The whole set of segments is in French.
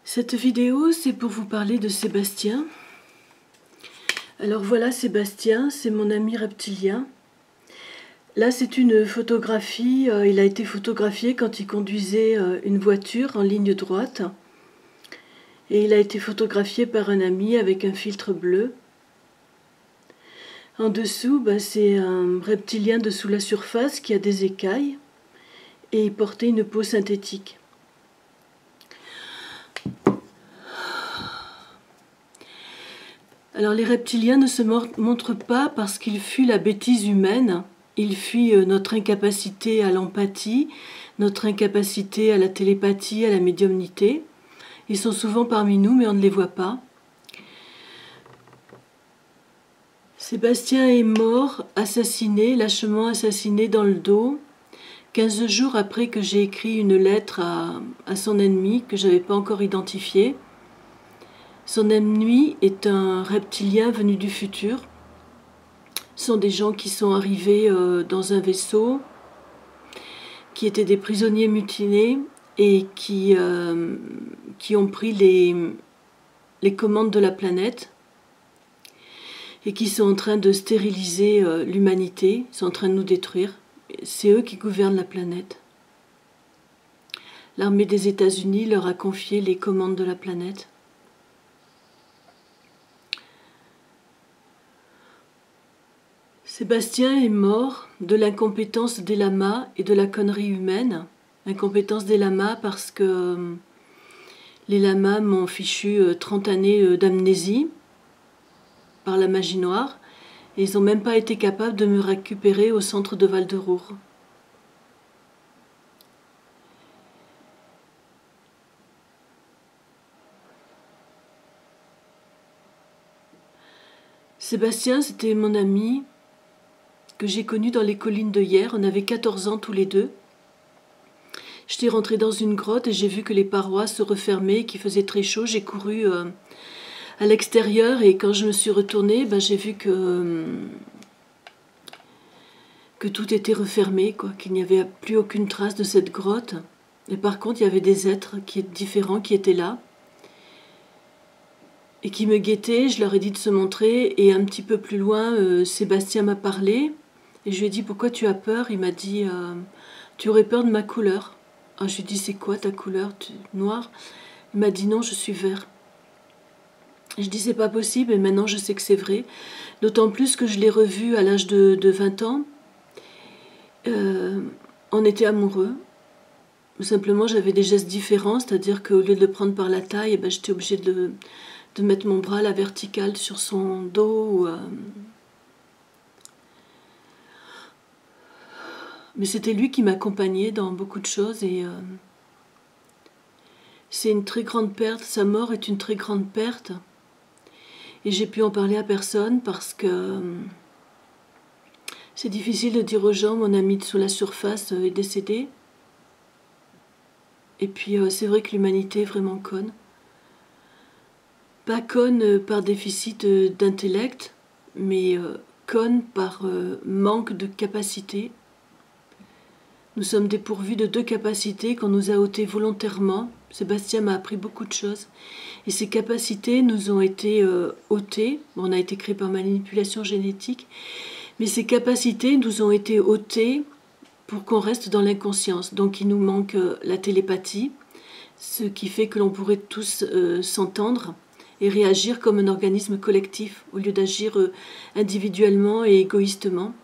Cette vidéo, c'est pour vous parler de Sébastien. Alors voilà Sébastien, c'est mon ami reptilien. Là, c'est une photographie. Il a été photographié quand il conduisait une voiture en ligne droite. Et il a été photographié par un ami avec un filtre bleu. En dessous, c'est un reptilien dessous la surface qui a des écailles et il portait une peau synthétique. Alors les reptiliens ne se montrent pas parce qu'ils fuient la bêtise humaine, ils fuient notre incapacité à l'empathie, notre incapacité à la télépathie, à la médiumnité. Ils sont souvent parmi nous mais on ne les voit pas. Sébastien est mort, assassiné, lâchement assassiné dans le dos, 15 jours après que j'ai écrit une lettre à son ennemi que je n'avais pas encore identifié. Son ennemi est un reptilien venu du futur. Ce sont des gens qui sont arrivés dans un vaisseau, qui étaient des prisonniers mutinés et qui ont pris les commandes de la planète et qui sont en train de stériliser l'humanité, ils sont en train de nous détruire. C'est eux qui gouvernent la planète. L'armée des États-Unis leur a confié les commandes de la planète. Sébastien est mort de l'incompétence des lamas et de la connerie humaine. Incompétence des lamas parce que les lamas m'ont fichu 30 années d'amnésie par la magie noire et ils n'ont même pas été capables de me récupérer au centre de Val-de-Roure. Sébastien, c'était mon ami que j'ai connu dans les collines de Hyères. On avait 14 ans tous les deux. J'étais rentrée dans une grotte et j'ai vu que les parois se refermaient, qu'il faisait très chaud. J'ai couru à l'extérieur et quand je me suis retournée, j'ai vu que tout était refermé, qu'il n'y avait plus aucune trace de cette grotte. Et par contre, il y avait des êtres différents qui étaient là et qui me guettaient. Je leur ai dit de se montrer et un petit peu plus loin, Sébastien m'a parlé et je lui ai dit « Pourquoi tu as peur ?» Il m'a dit « Tu aurais peur de ma couleur ?» Alors, je lui ai dit « C'est quoi ta couleur noire ?» Il m'a dit « Non, je suis vert. » Je dis « C'est pas possible » et maintenant je sais que c'est vrai. D'autant plus que je l'ai revu à l'âge de 20 ans. On était amoureux. Simplement, j'avais des gestes différents, c'est-à-dire qu'au lieu de le prendre par la taille, j'étais obligée de mettre mon bras à la verticale sur son dos. Mais c'était lui qui m'accompagnait dans beaucoup de choses et c'est une très grande perte. Sa mort est une très grande perte. Et j'ai pu en parler à personne parce que c'est difficile de dire aux gens « Mon ami sous la surface est décédé ». Et puis c'est vrai que l'humanité est vraiment conne. Pas conne par déficit d'intellect, mais conne par manque de capacité. Nous sommes dépourvus de 2 capacités qu'on nous a ôtées volontairement. Sébastien m'a appris beaucoup de choses. Et ces capacités nous ont été ôtées. On a été créé par manipulation génétique. Mais ces capacités nous ont été ôtées pour qu'on reste dans l'inconscience. Donc il nous manque la télépathie, ce qui fait que l'on pourrait tous s'entendre et réagir comme un organisme collectif au lieu d'agir individuellement et égoïstement.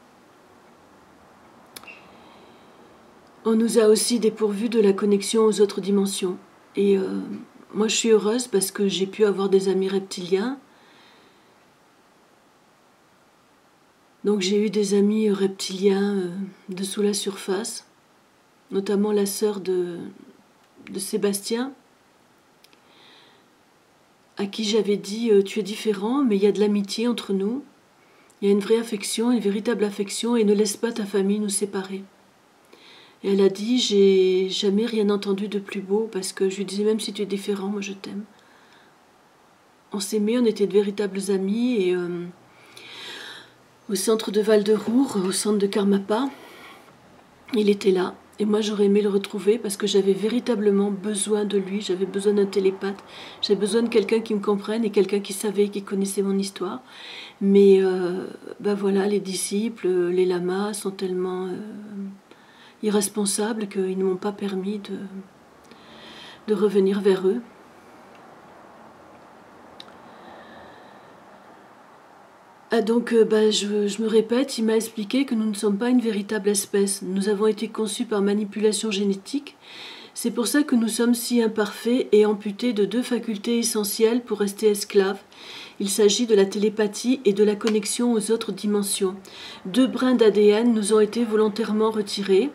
On nous a aussi dépourvus de la connexion aux autres dimensions. Et moi je suis heureuse parce que j'ai pu avoir des amis reptiliens. Donc j'ai eu des amis reptiliens dessous la surface, notamment la sœur de Sébastien, à qui j'avais dit « Tu es différent, mais il y a de l'amitié entre nous, il y a une vraie affection, une véritable affection, et ne laisse pas ta famille nous séparer. » Et elle a dit « J'ai jamais rien entendu de plus beau, parce que je lui disais même si tu es différent, moi je t'aime. » On s'aimait, on était de véritables amis, et au centre de Val-de-Roure, au centre de Karmapa, il était là. Et moi j'aurais aimé le retrouver parce que j'avais véritablement besoin de lui, j'avais besoin d'un télépathe, j'avais besoin de quelqu'un qui me comprenne et quelqu'un qui savait, qui connaissait mon histoire. Mais ben voilà, les disciples, les lamas sont tellement irresponsables qu'ils ne m'ont pas permis de revenir vers eux. Ah donc, je me répète, il m'a expliqué que nous ne sommes pas une véritable espèce. Nous avons été conçus par manipulation génétique. C'est pour ça que nous sommes si imparfaits et amputés de 2 facultés essentielles pour rester esclaves. Il s'agit de la télépathie et de la connexion aux autres dimensions. 2 brins d'ADN nous ont été volontairement retirés.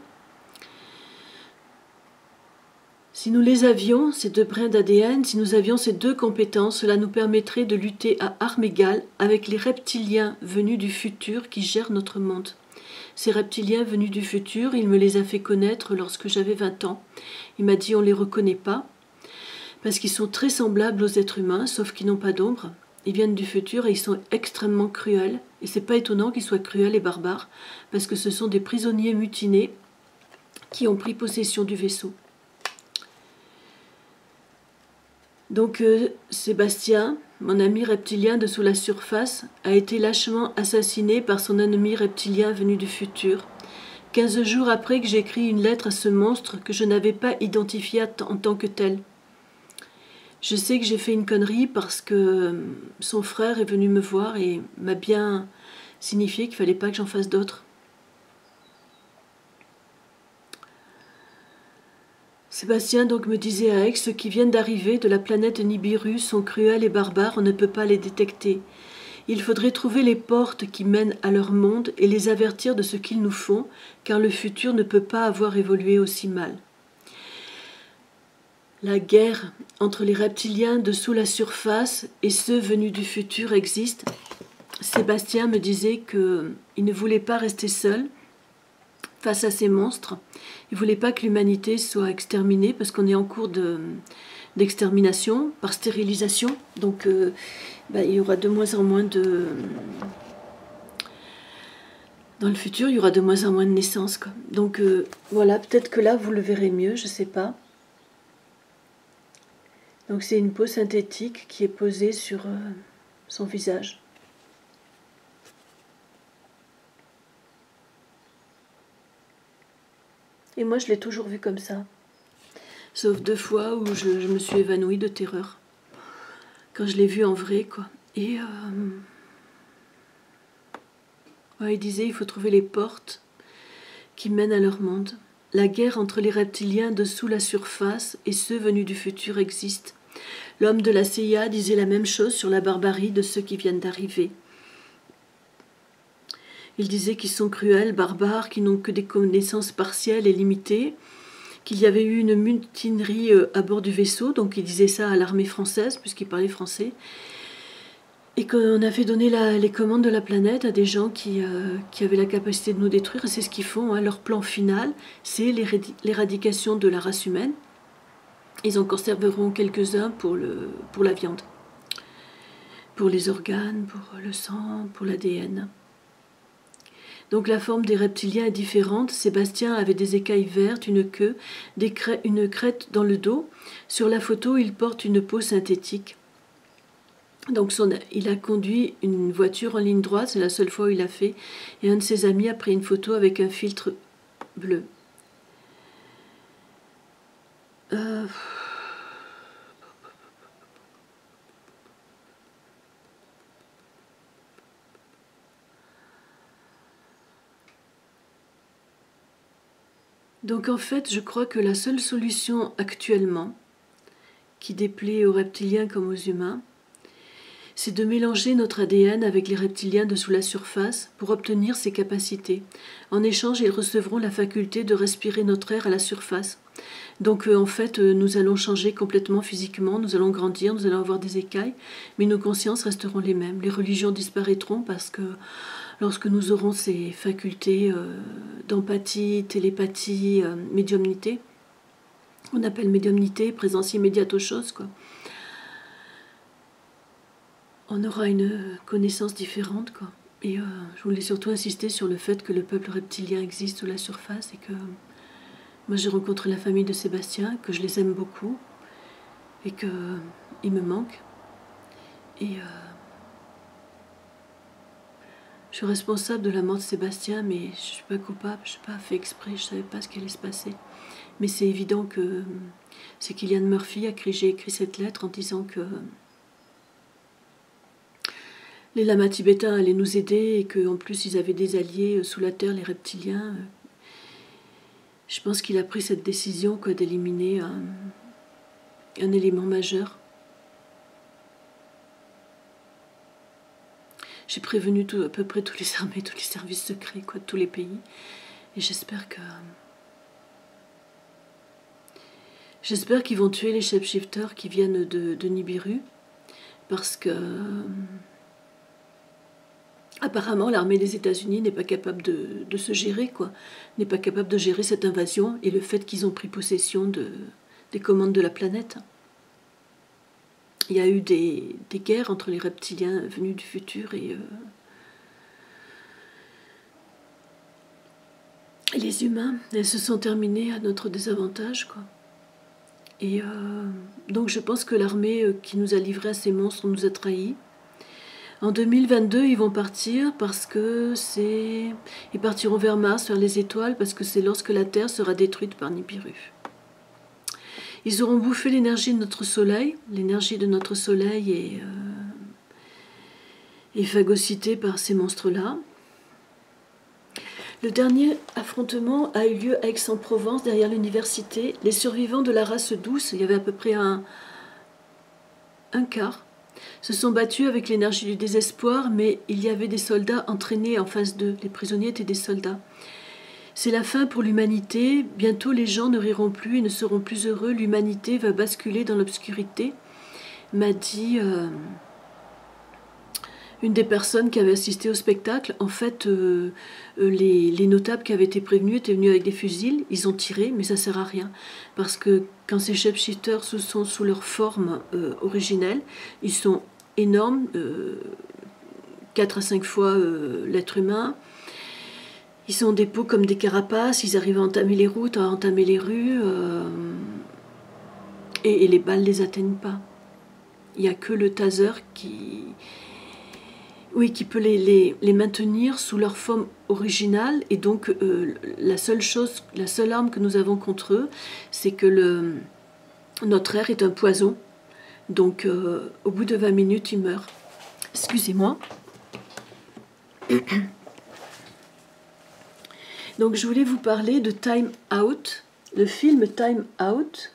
Si nous les avions, ces 2 brins d'ADN, si nous avions ces 2 compétences, cela nous permettrait de lutter à armes égales avec les reptiliens venus du futur qui gèrent notre monde. Ces reptiliens venus du futur, il me les a fait connaître lorsque j'avais 20 ans. Il m'a dit on ne les reconnaît pas, parce qu'ils sont très semblables aux êtres humains, sauf qu'ils n'ont pas d'ombre. Ils viennent du futur et ils sont extrêmement cruels. Et c'est pas étonnant qu'ils soient cruels et barbares, parce que ce sont des prisonniers mutinés qui ont pris possession du vaisseau. Donc Sébastien, mon ami reptilien de sous la surface, a été lâchement assassiné par son ennemi reptilien venu du futur, 15 jours après que j'écris une lettre à ce monstre que je n'avais pas identifié en tant que tel. Je sais que j'ai fait une connerie parce que son frère est venu me voir et m'a bien signifié qu'il ne fallait pas que j'en fasse d'autres. Sébastien donc me disait à Aix, ceux qui viennent d'arriver de la planète Nibiru sont cruels et barbares, on ne peut pas les détecter. Il faudrait trouver les portes qui mènent à leur monde et les avertir de ce qu'ils nous font, car le futur ne peut pas avoir évolué aussi mal. La guerre entre les reptiliens de sous la surface et ceux venus du futur existe. Sébastien me disait qu'il ne voulait pas rester seul face à ces monstres. Il ne voulait pas que l'humanité soit exterminée parce qu'on est en cours d'extermination par stérilisation. Donc il y aura de moins en moins de... Dans le futur, il y aura de moins en moins de naissances, quoi. Donc voilà, peut-être que là, vous le verrez mieux, je ne sais pas. Donc c'est une peau synthétique qui est posée sur son visage. Et moi, je l'ai toujours vu comme ça. Sauf 2 fois où je me suis évanouie de terreur. Quand je l'ai vu en vrai, quoi. Et ouais, il disait, il faut trouver les portes qui mènent à leur monde. La guerre entre les reptiliens de sous la surface et ceux venus du futur existe. L'homme de la CIA disait la même chose sur la barbarie de ceux qui viennent d'arriver. Il disait qu'ils sont cruels, barbares, qui n'ont que des connaissances partielles et limitées, qu'il y avait eu une mutinerie à bord du vaisseau, donc il disait ça à l'armée française, puisqu'il parlait français, et qu'on avait donné les commandes de la planète à des gens qui avaient la capacité de nous détruire, et c'est ce qu'ils font, hein. Leur plan final, c'est l'éradication de la race humaine. Ils en conserveront quelques-uns pour la viande, pour les organes, pour le sang, pour l'ADN. Donc la forme des reptiliens est différente. Sébastien avait des écailles vertes, une queue, une crête dans le dos. Sur la photo, il porte une peau synthétique. Donc il a conduit une voiture en ligne droite, c'est la seule fois où il l'a fait. Et un de ses amis a pris une photo avec un filtre bleu. Donc en fait, je crois que la seule solution actuellement, qui déplaît aux reptiliens comme aux humains, c'est de mélanger notre ADN avec les reptiliens de sous la surface pour obtenir ces capacités. En échange, ils recevront la faculté de respirer notre air à la surface. Donc en fait, nous allons changer complètement physiquement, nous allons grandir, nous allons avoir des écailles, mais nos consciences resteront les mêmes. Les religions disparaîtront parce que lorsque nous aurons ces facultés d'empathie, télépathie, médiumnité, on appelle médiumnité, présence immédiate aux choses, quoi. On aura une connaissance différente, quoi. Et je voulais surtout insister sur le fait que le peuple reptilien existe sous la surface et Moi, j'ai rencontré la famille de Sébastien, que je les aime beaucoup, et qu'ils me manquent. Et je suis responsable de la mort de Sébastien, mais je ne suis pas coupable, je n'ai pas fait exprès, je ne savais pas ce qui allait se passer. Mais c'est évident que c'est Cillian Murphy à qui j'ai écrit cette lettre en disant que les lamas tibétains allaient nous aider et qu'en plus ils avaient des alliés sous la terre, les reptiliens. Je pense qu'il a pris cette décision d'éliminer un élément majeur. J'ai prévenu à peu près toutes les armées, tous les services secrets, de tous les pays. Et j'espère qu'ils vont tuer les shapeshifters qui viennent de Nibiru. Parce que apparemment l'armée des États-Unis n'est pas capable de se gérer, n'est pas capable de gérer cette invasion et le fait qu'ils ont pris possession des commandes de la planète. Il y a eu des guerres entre les reptiliens venus du futur et les humains. Elles se sont terminées à notre désavantage, Et donc je pense que l'armée qui nous a livré à ces monstres nous a trahis. En 2022, ils vont partir parce que ils partiront vers Mars, vers les étoiles, parce que c'est lorsque la Terre sera détruite par Nibiru. Ils auront bouffé l'énergie de notre Soleil. L'énergie de notre Soleil est phagocytée par ces monstres-là. Le dernier affrontement a eu lieu à Aix-en-Provence, derrière l'université. Les survivants de la race douce, il y avait à peu près un quart, se sont battus avec l'énergie du désespoir, mais il y avait des soldats entraînés en face d'eux. Les prisonniers étaient des soldats. C'est la fin pour l'humanité. Bientôt les gens ne riront plus et ne seront plus heureux. L'humanité va basculer dans l'obscurité, m'a dit une des personnes qui avait assisté au spectacle. En fait, les notables qui avaient été prévenus étaient venus avec des fusils. Ils ont tiré, mais ça ne sert à rien. Parce que quand ces shapeshifters sont sous leur forme originelle, ils sont énormes, 4 à 5 fois l'être humain. Ils ont des peaux comme des carapaces, ils arrivent à entamer les routes, à entamer les rues, et les balles ne les atteignent pas. Il n'y a que le taser qui peut les maintenir sous leur forme originale. Et donc la seule arme que nous avons contre eux, c'est que notre air est un poison. Donc au bout de 20 minutes, ils meurent. Excusez-moi. Donc je voulais vous parler de Time Out, le film Time Out,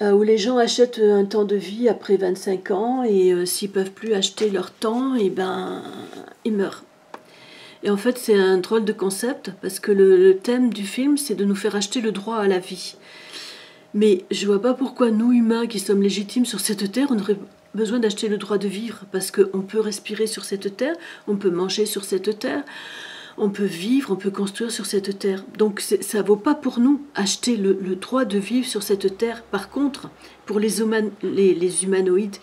où les gens achètent un temps de vie après 25 ans et s'ils ne peuvent plus acheter leur temps, et ils meurent. Et en fait, c'est un drôle de concept parce que le thème du film, c'est de nous faire acheter le droit à la vie. Mais je ne vois pas pourquoi nous, humains, qui sommes légitimes sur cette terre, on aurait besoin d'acheter le droit de vivre, parce qu'on peut respirer sur cette terre, on peut manger sur cette terre, on peut vivre, on peut construire sur cette terre. Donc ça ne vaut pas pour nous acheter le droit de vivre sur cette terre. Par contre, pour les humanoïdes,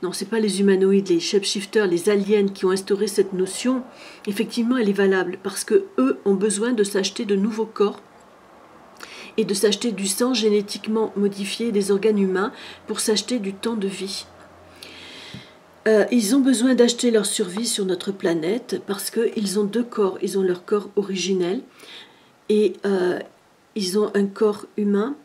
non, ce n'est pas les humanoïdes, les shapeshifters, les aliens qui ont instauré cette notion, effectivement, elle est valable, parce qu'eux ont besoin de s'acheter de nouveaux corps et de s'acheter du sang génétiquement modifié des organes humains pour s'acheter du temps de vie. Ils ont besoin d'acheter leur survie sur notre planète parce qu'ils ont 2 corps. Ils ont leur corps originel et ils ont un corps humain.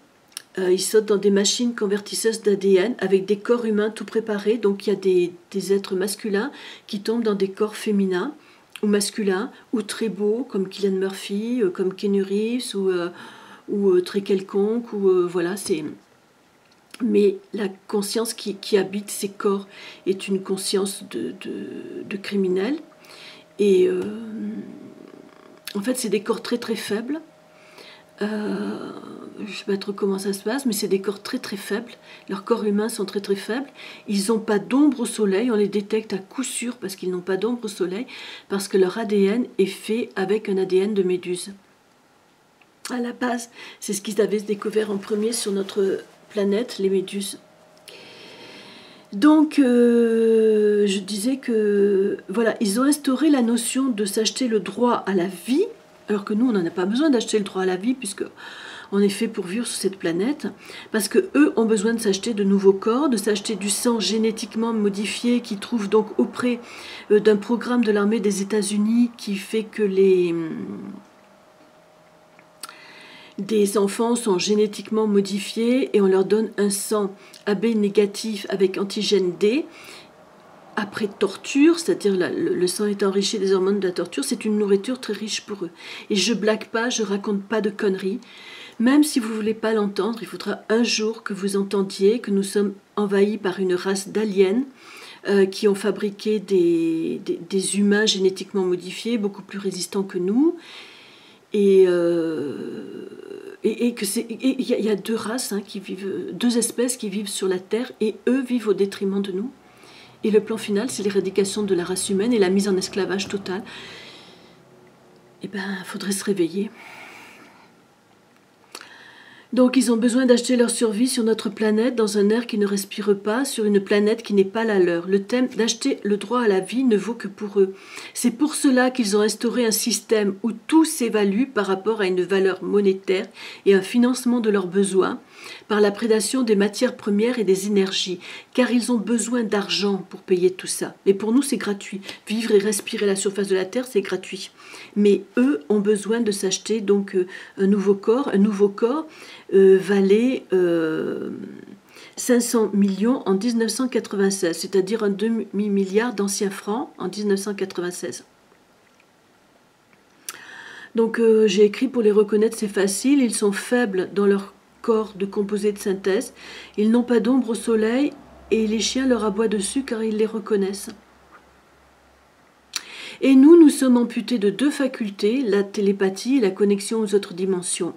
Ils sautent dans des machines convertisseuses d'ADN avec des corps humains tout préparés. Donc il y a des êtres masculins qui tombent dans des corps féminins ou masculins ou très beaux comme Cillian Murphy, comme Keanu Reeves ou très quelconque. Voilà, c'est... Mais la conscience qui habite ces corps est une conscience de criminel. Et en fait, c'est des corps très très faibles. Je ne sais pas trop comment ça se passe, mais c'est des corps très très faibles. Leurs corps humains sont très très faibles. Ils n'ont pas d'ombre au soleil. On les détecte à coup sûr parce qu'ils n'ont pas d'ombre au soleil, parce que leur ADN est fait avec un ADN de méduse. À la base, c'est ce qu'ils avaient découvert en premier sur notre planète, les méduses. Donc, je disais que, voilà, ils ont instauré la notion de s'acheter le droit à la vie Alors que nous, on n'en a pas besoin d'acheter le droit à la vie, puisque on est fait pour vivre sur cette planète, parce que eux ont besoin de s'acheter de nouveaux corps, de s'acheter du sang génétiquement modifié, qui trouve donc auprès d'un programme de l'armée des États-Unis qui fait que des enfants sont génétiquement modifiés et on leur donne un sang AB négatif avec antigène D. Après torture, c'est-à-dire le sang est enrichi des hormones de la torture, c'est une nourriture très riche pour eux. Et je blague pas, je raconte pas de conneries. Même si vous ne voulez pas l'entendre, il faudra un jour que vous entendiez que nous sommes envahis par une race d'aliens qui ont fabriqué des humains génétiquement modifiés, beaucoup plus résistants que nous. Et que il y a deux races qui vivent, deux espèces qui vivent sur la Terre, et eux vivent au détriment de nous. Et le plan final, c'est l'éradication de la race humaine et la mise en esclavage total. Eh bien, il faudrait se réveiller. Donc ils ont besoin d'acheter leur survie sur notre planète, dans un air qui ne respire pas, sur une planète qui n'est pas la leur. Le thème d'acheter le droit à la vie ne vaut que pour eux. C'est pour cela qu'ils ont instauré un système où tout s'évalue par rapport à une valeur monétaire et un financement de leurs besoins, par la prédation des matières premières et des énergies, car ils ont besoin d'argent pour payer tout ça. Mais pour nous, c'est gratuit. Vivre et respirer la surface de la Terre, c'est gratuit. Mais eux ont besoin de s'acheter donc un nouveau corps. Un nouveau corps valait 500 millions en 1996, c'est-à-dire un demi-milliard d'anciens francs en 1996. Donc j'ai écrit pour les reconnaître, c'est facile. Ils sont faibles dans leur corps de composés de synthèse. Ils n'ont pas d'ombre au soleil et les chiens leur aboient dessus car ils les reconnaissent. Et nous sommes amputés de deux facultés, la télépathie et la connexion aux autres dimensions.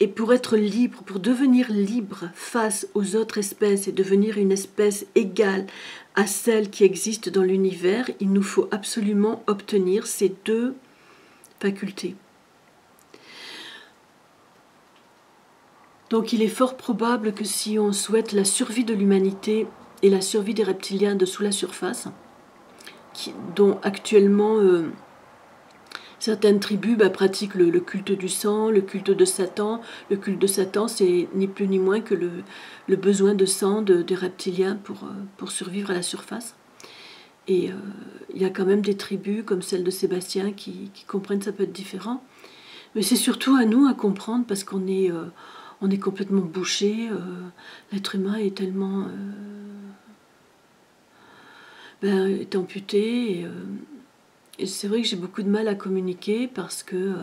Et pour être libre, pour devenir libre face aux autres espèces et devenir une espèce égale à celle qui existe dans l'univers, il nous faut absolument obtenir ces deux facultés. Donc il est fort probable que si on souhaite la survie de l'humanité et la survie des reptiliens de sous la surface, dont actuellement certaines tribus pratiquent le culte du sang, le culte de Satan. Le culte de Satan, c'est ni plus ni moins que le besoin de sang des reptiliens pour survivre à la surface. Et il y a quand même des tribus comme celle de Sébastien qui comprennent que ça peut être différent. Mais c'est surtout à nous à comprendre parce qu'on est complètement bouché. L'être humain est tellement est amputé. Et c'est vrai que j'ai beaucoup de mal à communiquer parce que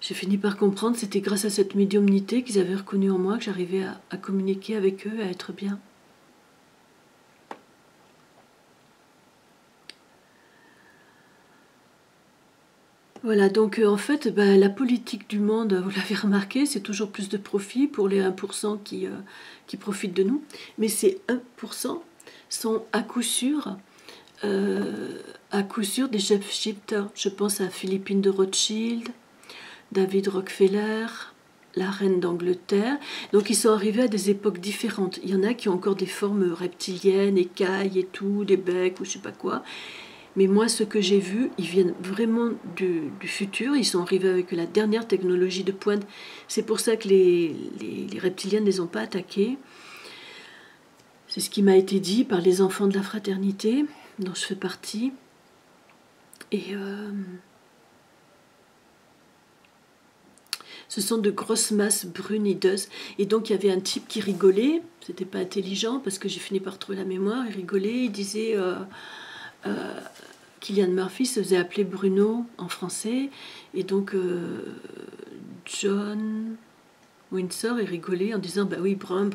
j'ai fini par comprendre, c'était grâce à cette médiumnité qu'ils avaient reconnu en moi que j'arrivais à communiquer avec eux, à être bien. Voilà, donc en fait, la politique du monde, vous l'avez remarqué, c'est toujours plus de profit pour les 1% qui profitent de nous. Mais ces 1% sont à coup sûr des shapeshifters. Je pense à Philippine de Rothschild, David Rockefeller, la reine d'Angleterre. Donc ils sont arrivés à des époques différentes. Il y en a qui ont encore des formes reptiliennes, écailles et tout, des becs ou je sais pas quoi. Mais moi, ce que j'ai vu, ils viennent vraiment du futur. Ils sont arrivés avec la dernière technologie de pointe. C'est pour ça que les reptiliens ne les ont pas attaqués. C'est ce qui m'a été dit par les enfants de la fraternité, dont je fais partie. Et ce sont de grosses masses brunes hideuses. Et donc, il y avait un type qui rigolait. C'était pas intelligent parce que j'ai fini par trouver la mémoire. Il rigolait, il disait... Cillian Murphy se faisait appeler Bruno en français, et donc John Windsor est rigolé en disant oui, brun,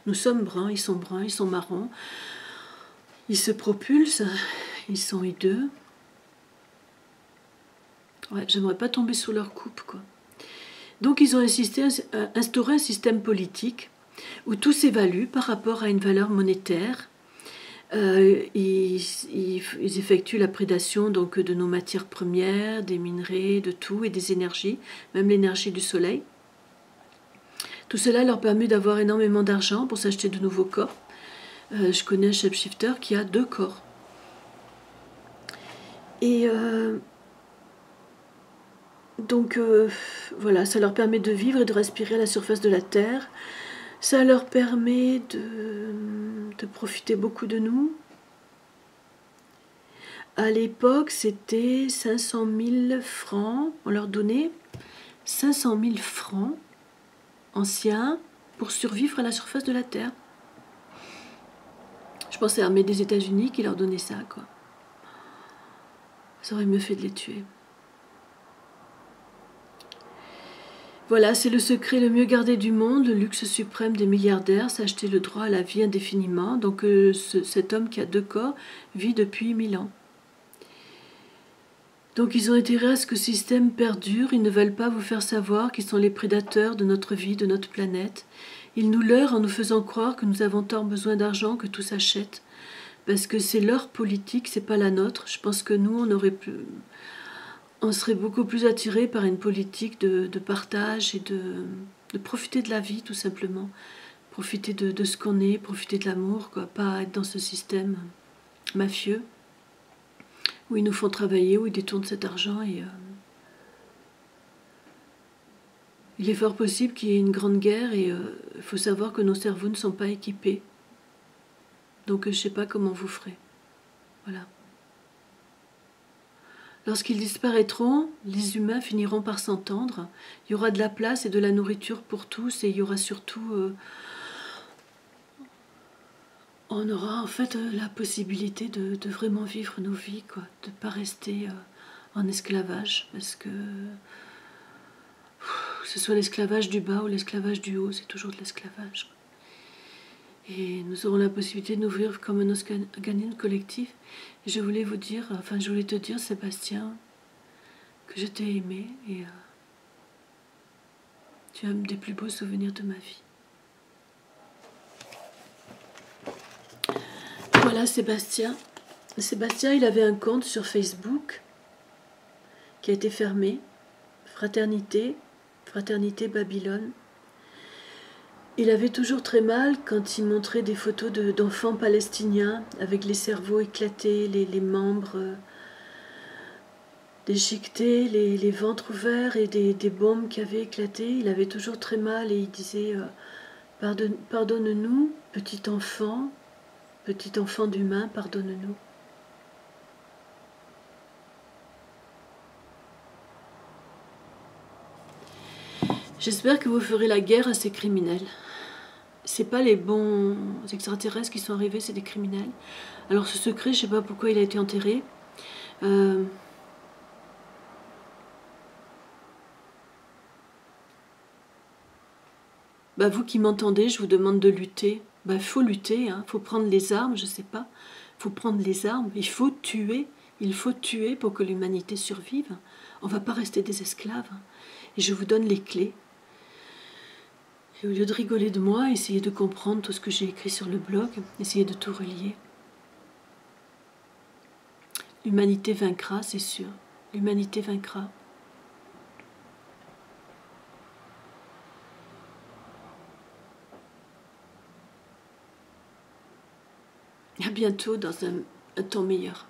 nous sommes bruns, ils sont marrons, ils se propulsent, ils sont hideux. Ouais, j'aimerais pas tomber sous leur coupe, quoi. Donc ils ont instauré un système politique où tout s'évalue par rapport à une valeur monétaire. Ils effectuent la prédation donc de nos matières premières, des minerais, de tout et des énergies, même l'énergie du soleil. Tout cela leur permet d'avoir énormément d'argent pour s'acheter de nouveaux corps. Je connais un shapeshifter qui a 2 corps. Et donc voilà, ça leur permet de vivre et de respirer à la surface de la Terre. Ça leur permet de profiter beaucoup de nous. À l'époque, c'était 500 000 francs. On leur donnait 500 000 francs anciens pour survivre à la surface de la Terre. Je pensais à l'armée des États-Unis qui leur donnait ça, quoi. Ça aurait mieux fait de les tuer. Voilà, c'est le secret le mieux gardé du monde, le luxe suprême des milliardaires, s'acheter le droit à la vie indéfiniment. Donc cet homme qui a 2 corps vit depuis 1000 ans. Donc ils ont intérêt à ce que ce système perdure, ils ne veulent pas vous faire savoir qu'ils sont les prédateurs de notre vie, de notre planète. Ils nous leurrent en nous faisant croire que nous avons tant besoin d'argent que tout s'achète. Parce que c'est leur politique, c'est pas la nôtre. Je pense que nous, on serait beaucoup plus attirés par une politique de partage et de profiter de la vie, tout simplement. Profiter de ce qu'on est, profiter de l'amour, quoi. Pas être dans ce système mafieux où ils nous font travailler, où ils détournent cet argent. Et il est fort possible qu'il y ait une grande guerre et il faut savoir que nos cerveaux ne sont pas équipés. Donc je ne sais pas comment vous ferez. Voilà. Lorsqu'ils disparaîtront, les humains finiront par s'entendre. Il y aura de la place et de la nourriture pour tous et il y aura surtout... on aura en fait la possibilité de vraiment vivre nos vies, quoi, de ne pas rester en esclavage, parce que ce soit l'esclavage du bas ou l'esclavage du haut, c'est toujours de l'esclavage. Et nous aurons la possibilité de nous vivre comme un organisme collectif. Et je voulais vous dire, enfin je voulais te dire, Sébastien, que je t'ai aimé et tu as un des plus beaux souvenirs de ma vie. Voilà Sébastien. Sébastien, il avait un compte sur Facebook qui a été fermé. Fraternité Babylone. Il avait toujours très mal quand il montrait des photos d'enfants palestiniens avec les cerveaux éclatés, les membres déchiquetés, les ventres ouverts et des bombes qui avaient éclaté. Il avait toujours très mal et il disait pardonne-nous, petit enfant d'humain, pardonne-nous. J'espère que vous ferez la guerre à ces criminels. C'est pas les bons extraterrestres qui sont arrivés, c'est des criminels. Alors ce secret, je sais pas pourquoi il a été enterré. Vous qui m'entendez, je vous demande de lutter. Il faut lutter, hein. Faut prendre les armes, je sais pas. Faut prendre les armes, il faut tuer pour que l'humanité survive. On va pas rester des esclaves. Et je vous donne les clés. Et au lieu de rigoler de moi, essayez de comprendre tout ce que j'ai écrit sur le blog, essayez de tout relier. L'humanité vaincra, c'est sûr. L'humanité vaincra. À bientôt dans un temps meilleur.